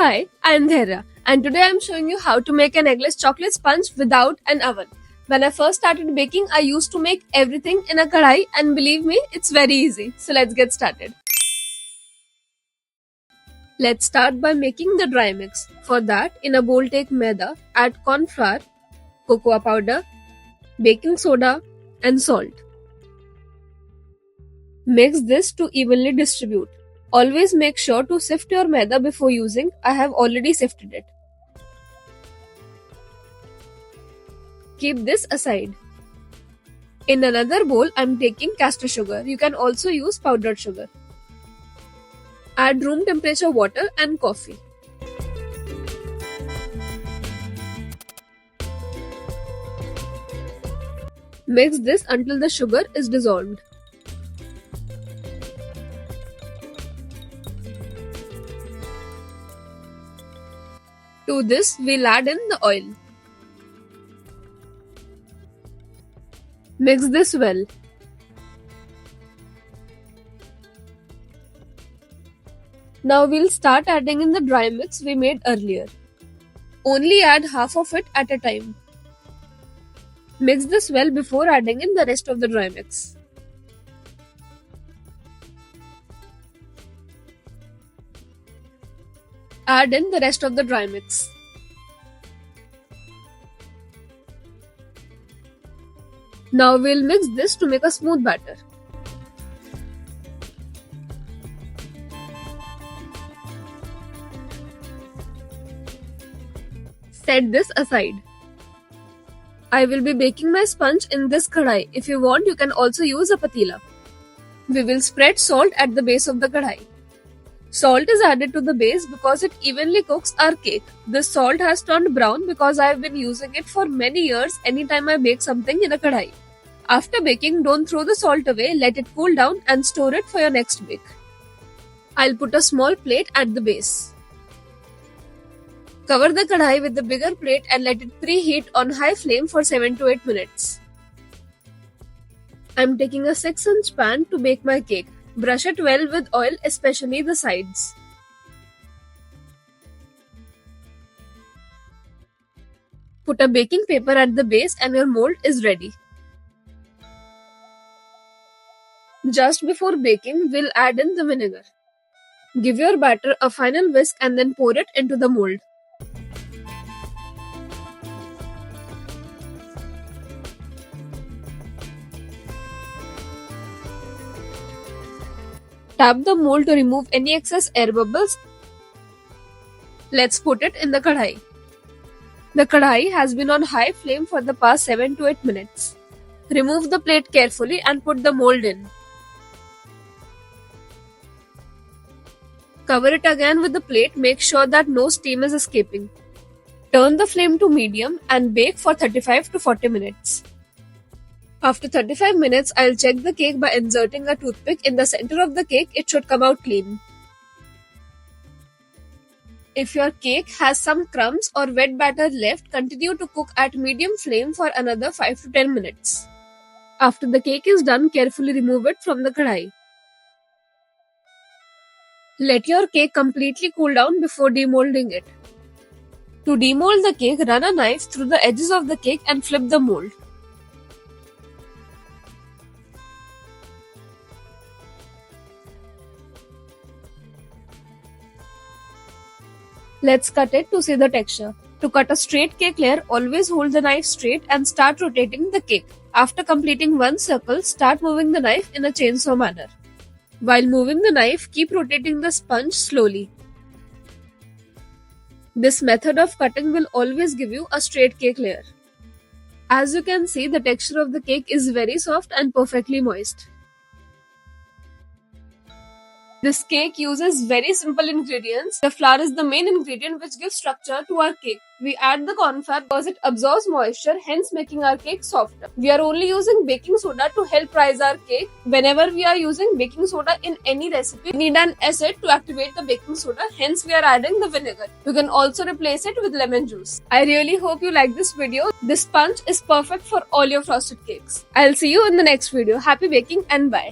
Hi, I'm Dhera, and today I'm showing you how to make an eggless chocolate sponge without an oven. When I first started baking, I used to make everything in a kadai, and believe me, it's very easy. So let's get started. Let's start by making the dry mix. For that, in a bowl take maida, add corn flour, cocoa powder, baking soda, and salt. Mix this to evenly distribute. Always make sure to sift your maida before using. I have already sifted it. Keep this aside. In another bowl, I'm taking castor sugar. You can also use powdered sugar. Add room temperature water and coffee. Mix this until the sugar is dissolved. To this, we'll add in the oil. Mix this well. Now we'll start adding in the dry mix we made earlier. Only add half of it at a time. Mix this well before adding in the rest of the dry mix. Add in the rest of the dry mix. Now we'll mix this to make a smooth batter. Set this aside. I will be baking my sponge in this kadai. If you want, you can also use a patila. We will spread salt at the base of the kadai. Salt is added to the base because it evenly cooks our cake. This salt has turned brown because I have been using it for many years anytime I bake something in a kadai. After baking, don't throw the salt away, let it cool down and store it for your next bake. I'll put a small plate at the base. Cover the kadai with the bigger plate and let it preheat on high flame for 7 to 8 minutes. I'm taking a 6-inch pan to bake my cake. Brush it well with oil, especially the sides. Put a baking paper at the base and your mold is ready. Just before baking, we'll add in the vinegar. Give your batter a final whisk and then pour it into the mold. Tap the mold to remove any excess air bubbles. Let's put it in the kadai. The kadai has been on high flame for the past 7 to 8 minutes. Remove the plate carefully and put the mold in. Cover it again with the plate. Make sure that no steam is escaping. Turn the flame to medium and bake for 35 to 40 minutes. After 35 minutes, I'll check the cake by inserting a toothpick in the center of the cake. It should come out clean. If your cake has some crumbs or wet batter left, continue to cook at medium flame for another 5 to 10 minutes. After the cake is done, carefully remove it from the kadai. Let your cake completely cool down before demolding it. To demold the cake, run a knife through the edges of the cake and flip the mold. Let's cut it to see the texture. To cut a straight cake layer, always hold the knife straight and start rotating the cake. After completing one circle, start moving the knife in a chainsaw manner. While moving the knife, keep rotating the sponge slowly. This method of cutting will always give you a straight cake layer. As you can see, the texture of the cake is very soft and perfectly moist. This cake uses very simple ingredients. The flour is the main ingredient which gives structure to our cake. We add the corn flour because it absorbs moisture, hence making our cake softer. We are only using baking soda to help rise our cake. Whenever we are using baking soda in any recipe, we need an acid to activate the baking soda, hence we are adding the vinegar. You can also replace it with lemon juice. I really hope you like this video. This sponge is perfect for all your frosted cakes. I'll see you in the next video. Happy baking and bye.